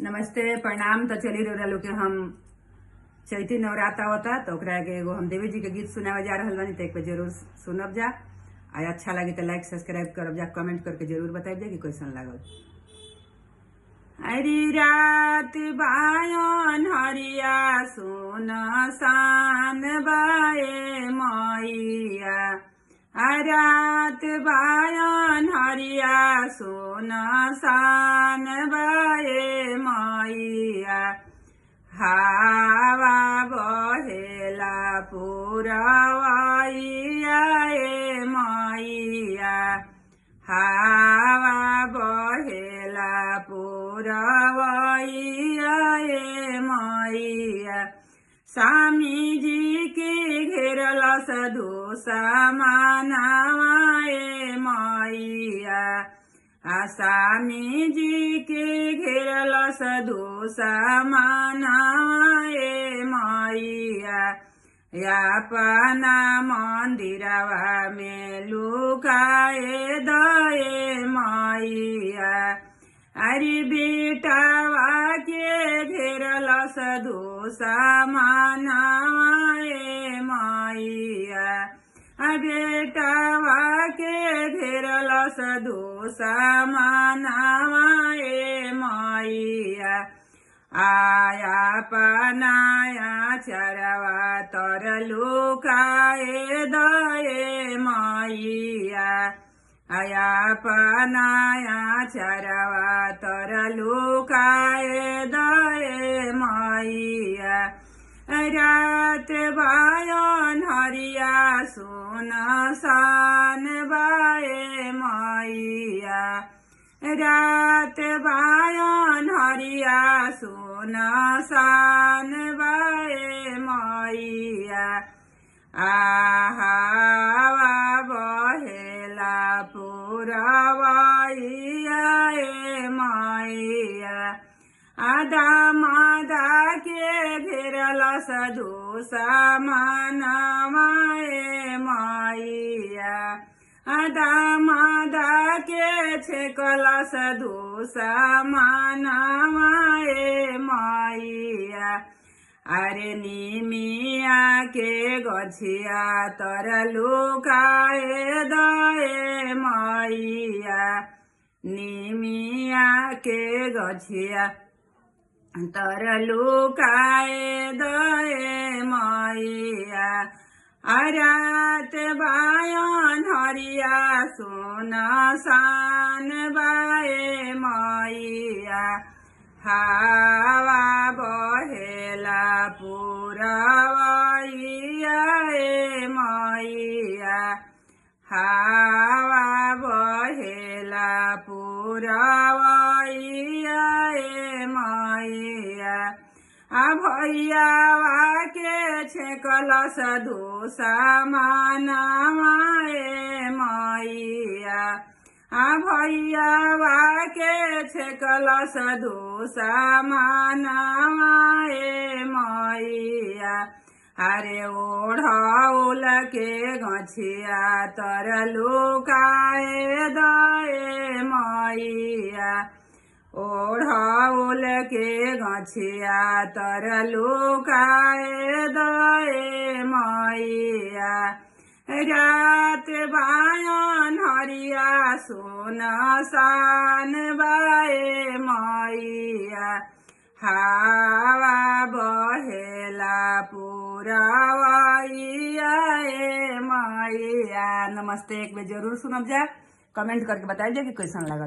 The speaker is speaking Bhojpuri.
नमस्ते प्रणाम। तो चली रहा लोग के हम चैती नवरात्र होता तो ओकरा के एगो हम देवी जी के गीत सुनावे जा रहल बानी, तो एक बार जरूर सुनब जा। आ अच्छा लगे तो लाइक सब्सक्राइब करब जा, कमेंट करके जरूर बताइब जा कि कैसन लागल। हरी रात बायन हरिया सोन सान बाए मैया, रात बायन हरिया सोन सान बाए मैया, हावा बहेला पुरवैया ए मैया, हावा बहेला पुरवैया ए मैया। स्वामी जी के घेरल सधु समानावा ए मैया, स्वामी जी के घेरल सधु समानावा ए मैया, अपना मंदिरवा में लुकाए दए मैया। अरे बेटावा के घेरल सधु समानावा ए मैया, बेटावा के घेरल सधु समानावा ए मैया। आया पनाया चरवा तर लुकाए दए मैया, आया पनाया चरवा तर लुकाए दए मैया। रात बायन हरिया सोन सान बाए मैया, रात बायन हरिया सोन सान बाए मैया। हावा बहेला पुरवैया ए मैया, आदा मादा के घेरल सधु समानावा ए मैया, आदा मादा के छेकल सधु समानावा ए मैया। अरे निमिया के गछिया तर लुकाए दए मैया, निमिया के गछिया तर लुकाए दए मैया। रात बायन हरिया सोन सान बाए मैया, हावा बहेला पुरवैया ए मैया, हावा बहेला पुरवैया ए मैया। भैयावा के छेकल सधु समानावा ए मैया, भैयावा के छेकल सधु समानावा ए मैया। अरे ओढ़ौल के गछिया तर लुकाए दए मैया, ओढ़ौल के गछिया तर लुकाए दए मैया। रात बायन हरिया सोन सान बाए मैया, हावा बहेला पुरवैया ए मैया। नमस्ते। एक बार जरूर सुनब जा, कमेंट करके बताइए कि कैसन लगा।